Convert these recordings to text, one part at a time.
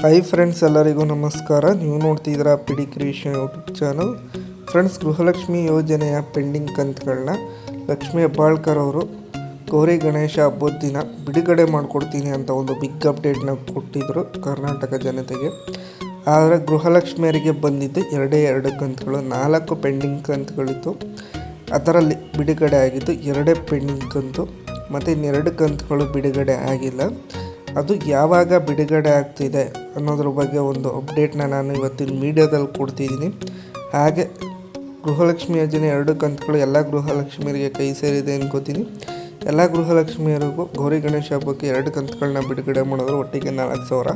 Hi friends, ಎಲ್ಲರಿಗೂ ನಮಸ್ಕಾರ. ನೀವು ನೋಡ್ತಿದ್ದೀರಾ PD creation YouTube channel. Friends, Gruhalakshmi ಯೋಜನೆಯ ಪೆಂಡಿಂಗ್ ಕಂತುಗಳನ್ನ ಲಕ್ಷ್ಮೀ ಹೆಬ್ಬಾಳ್ಕರ್ ಅವರು ಗೌರಿ ಗಣೇಶ ಹಬ್ಬದ ದಿನ ಬಿಡುಗಡೆ ಮಾಡಿಕೊಡ್ತೀನಿ ಅಂತ ಒಂದು ಬಿಗ್ ಅಪ್ಡೇಟ್ನ ಕೊಟ್ಟಿದ್ದರು ಕರ್ನಾಟಕ ಜನತೆಗೆ. ಆದರೆ ಗೃಹಲಕ್ಷ್ಮಿಯರಿಗೆ ಬಂದಿದ್ದು ಎರಡು ಕಂತುಗಳು, 4 ಪೆಂಡಿಂಗ್ ಕಂತುಗಳಿತ್ತು. ಅದರಲ್ಲಿ ಬಿಡುಗಡೆ ಆಗಿದ್ದು 2 ಪೆಂಡಿಂಗ್ ಕಂತು ಮತ್ತು ಇನ್ನೆರಡು ಕಂತುಗಳು ಬಿಡುಗಡೆ ಆಗಿಲ್ಲ. ಅದು ಯಾವಾಗ ಬಿಡುಗಡೆ ಆಗ್ತಿದೆ ಅನ್ನೋದ್ರ ಬಗ್ಗೆ ಒಂದು ಅಪ್ಡೇಟ್ನ ನಾನು ಇವತ್ತಿನ ಮೀಡಿಯಾದಲ್ಲಿ ಕೊಡ್ತಿದ್ದೀನಿ. ಹಾಗೆ ಗೃಹಲಕ್ಷ್ಮಿ ಯೋಜನೆ 2 ಕಂತುಗಳು ಎಲ್ಲ ಗೃಹಲಕ್ಷ್ಮಿಯರಿಗೆ ಕೈ ಸೇರಿದೆ ಅನ್ಕೋತೀನಿ. ಎಲ್ಲ ಗೃಹಲಕ್ಷ್ಮಿಯರಿಗೂ ಗೌರಿ ಗಣೇಶ ಹಬ್ಬಕ್ಕೆ 2 ಕಂತುಗಳನ್ನ ಬಿಡುಗಡೆ ಮಾಡಿದ್ರು, ಒಟ್ಟಿಗೆ 4,000.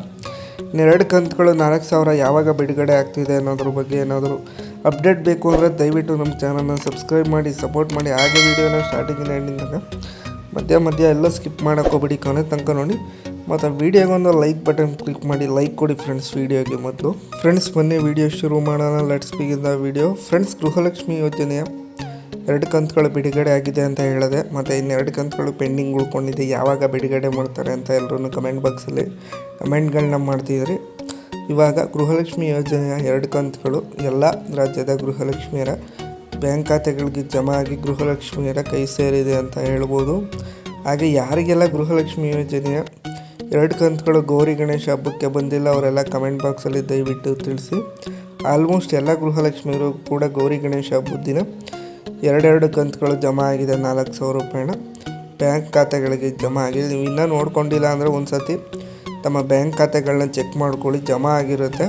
ಇನ್ನೆರಡು ಕಂತುಗಳು 4,000 ಯಾವಾಗ ಬಿಡುಗಡೆ ಆಗ್ತಿದೆ ಅನ್ನೋದ್ರ ಬಗ್ಗೆ ಏನಾದರೂ ಅಪ್ಡೇಟ್ ಬೇಕು ಅಂದರೆ ದಯವಿಟ್ಟು ನಮ್ಮ ಚಾನಲ್ನ ಸಬ್ಸ್ಕ್ರೈಬ್ ಮಾಡಿ ಸಪೋರ್ಟ್ ಮಾಡಿ. ಹಾಗೆ ವೀಡಿಯೋನ ಸ್ಟಾರ್ಟಿಂಗಿನ ಎಂಡಿಂದಾಗ ಮಧ್ಯ ಎಲ್ಲ ಸ್ಕಿಪ್ ಮಾಡೋಕ್ಕೋಗ್ಬೇಡಿ, ಕೊನೆ ತನಕ ನೋಡಿ. ಮತ್ತು ವೀಡಿಯೋಗೊಂದು ಲೈಕ್ ಬಟನ್ ಕ್ಲಿಕ್ ಮಾಡಿ ಲೈಕ್ ಕೊಡಿ ಫ್ರೆಂಡ್ಸ್ ವೀಡಿಯೋಗೆ ಮೊದಲು. ಫ್ರೆಂಡ್ಸ್, ಬನ್ನಿ ವೀಡಿಯೋ ಶುರು ಮಾಡೋಣ. Let's begin the video. Friends, Gruhalakshmi ಯೋಜನೆಯ 2 ಕಂತುಗಳು ಬಿಡುಗಡೆ ಆಗಿದೆ ಅಂತ ಹೇಳಿದೆ, ಮತ್ತು ಇನ್ನೆರಡು ಕಂತುಗಳು ಪೆಂಡಿಂಗ್ ಉಳ್ಕೊಂಡಿದೆ. ಯಾವಾಗ ಬಿಡುಗಡೆ ಮಾಡ್ತಾರೆ ಅಂತ ಎಲ್ಲರೂ ಕಮೆಂಟ್ ಬಾಕ್ಸಲ್ಲಿ ಕಮೆಂಟ್ಗಳನ್ನ ಮಾಡ್ತಿದ್ರಿ. ಇವಾಗ ಗೃಹಲಕ್ಷ್ಮಿ ಯೋಜನೆಯ 2 ಕಂತುಗಳು ಎಲ್ಲ ರಾಜ್ಯದ ಗೃಹಲಕ್ಷ್ಮಿಯರ ಬ್ಯಾಂಕ್ ಖಾತೆಗಳಿಗೆ ಜಮಾ ಆಗಿ ಗೃಹಲಕ್ಷ್ಮಿಯರ ಕೈ ಸೇರಿದೆ ಅಂತ ಹೇಳ್ಬೋದು. ಹಾಗೆ ಯಾರಿಗೆಲ್ಲ ಗೃಹಲಕ್ಷ್ಮಿ ಯೋಜನೆಯ 2 ಕಂತುಗಳು ಗೌರಿ ಗಣೇಶ ಹಬ್ಬಕ್ಕೆ ಬಂದಿಲ್ಲ ಅವರೆಲ್ಲ ಕಮೆಂಟ್ ಬಾಕ್ಸಲ್ಲಿ ದಯವಿಟ್ಟು ತಿಳಿಸಿ. ಆಲ್ಮೋಸ್ಟ್ ಎಲ್ಲ ಗೃಹಲಕ್ಷ್ಮಿಯರು ಕೂಡ ಗೌರಿ ಗಣೇಶ ಹಬ್ಬದ ದಿನ 2 ಕಂತುಗಳು ಜಮಾ ಆಗಿದೆ. 4,000 ರೂಪಾಯಿನ ಬ್ಯಾಂಕ್ ಖಾತೆಗಳಿಗೆ ಜಮಾ ಆಗಿದೆ. ನೀವು ಇನ್ನೂ ನೋಡ್ಕೊಂಡಿಲ್ಲ ಅಂದರೆ ಒಂದು ಸತಿ ತಮ್ಮ ಬ್ಯಾಂಕ್ ಖಾತೆಗಳನ್ನ ಚೆಕ್ ಮಾಡ್ಕೊಳ್ಳಿ, ಜಮಾ ಆಗಿರುತ್ತೆ.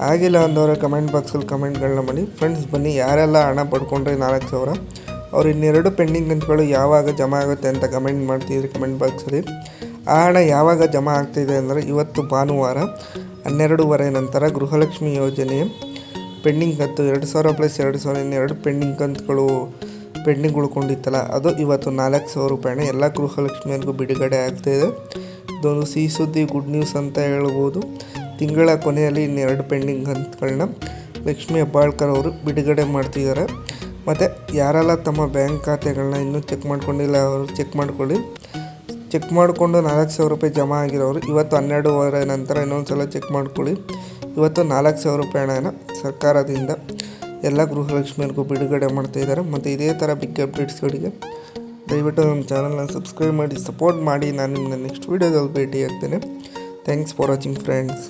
ಆಗಿಲ್ಲ ಅಂದವರ ಕಮೆಂಟ್ ಬಾಕ್ಸಲ್ಲಿ ಕಮೆಂಟ್ಗಳನ್ನ ಮಾಡಿ. ಫ್ರೆಂಡ್ಸ್, ಬನ್ನಿ ಯಾರೆಲ್ಲ ಹಣ ಪಡ್ಕೊಂಡ್ರೆ 4,000 ಅವ್ರು ಇನ್ನೆರಡು ಪೆಂಡಿಂಗ್ ಕಂತುಗಳು ಯಾವಾಗ ಜಮಾ ಆಗುತ್ತೆ ಅಂತ ಕಮೆಂಟ್ ಮಾಡ್ತಿದ್ರಿ ಕಮೆಂಟ್ ಬಾಕ್ಸಲ್ಲಿ. ಆ ಹಣ ಯಾವಾಗ ಜಮಾ ಆಗ್ತಿದೆ ಅಂದರೆ ಇವತ್ತು ಭಾನುವಾರ 12:30 ನಂತರ ಗೃಹಲಕ್ಷ್ಮಿ ಯೋಜನೆಯ ಪೆಂಡಿಂಗ್ ಕಂತು 2,000 + 2,000 ಇನ್ನೆರಡು ಪೆಂಡಿಂಗ್ ಕಂತುಗಳು ಪೆಂಡಿಂಗ್ ಉಳ್ಕೊಂಡಿತ್ತಲ್ಲ, ಅದು ಇವತ್ತು 4,000 ರೂಪಾಯಿನ ಎಲ್ಲ ಗೃಹಲಕ್ಷ್ಮಿಯರಿಗೂ ಬಿಡುಗಡೆ ಆಗ್ತಾಯಿದೆ. ಇದೊಂದು ಸಿಹಿ ಸುದ್ದಿ, ಗುಡ್ ನ್ಯೂಸ್ ಅಂತ ಹೇಳ್ಬೋದು. ತಿಂಗಳ ಕೊನೆಯಲ್ಲಿ ಇನ್ನೆರಡು ಪೆಂಡಿಂಗ್ ಕಂತುಗಳನ್ನ ಲಕ್ಷ್ಮೀ ಹೆಬ್ಬಾಳ್ಕರ್ ಅವರು ಬಿಡುಗಡೆ ಮಾಡ್ತಿದ್ದಾರೆ. ಮತ್ತು ಯಾರೆಲ್ಲ ತಮ್ಮ ಬ್ಯಾಂಕ್ ಖಾತೆಗಳನ್ನ ಇನ್ನೂ ಚೆಕ್ ಮಾಡ್ಕೊಂಡಿಲ್ಲ ಅವರು ಚೆಕ್ ಮಾಡ್ಕೊಳ್ಳಿ. ಚೆಕ್ ಮಾಡಿಕೊಂಡು 4,000 ರೂಪಾಯಿ ಜಮಾ ಆಗಿರೋರು ಇವತ್ತು 12:30 ನಂತರ ಇನ್ನೊಂದು ಸಲ ಚೆಕ್ ಮಾಡ್ಕೊಳ್ಳಿ. ಇವತ್ತು 4,000 ರೂಪಾಯಿ ಹಣನ ಸರ್ಕಾರದಿಂದ ಎಲ್ಲ ಗೃಹಲಕ್ಷ್ಮಿಯರಿಗೂ ಬಿಡುಗಡೆ ಮಾಡ್ತಾಯಿದ್ದಾರೆ. ಮತ್ತು ಇದೇ ಥರ ಬಿಗ್ ಅಪ್ಡೇಟ್ಸ್ಗಳಿಗೆ ದಯವಿಟ್ಟು ನಮ್ಮ ಚಾನಲ್ನ ಸಬ್ಸ್ಕ್ರೈಬ್ ಮಾಡಿ ಸಪೋರ್ಟ್ ಮಾಡಿ. ನಾನು ನಿಮ್ಮನ್ನ ನೆಕ್ಸ್ಟ್ ವೀಡಿಯೋದಲ್ಲಿ ಭೇಟಿ ಆಗ್ತೇನೆ. Thanks for watching friends.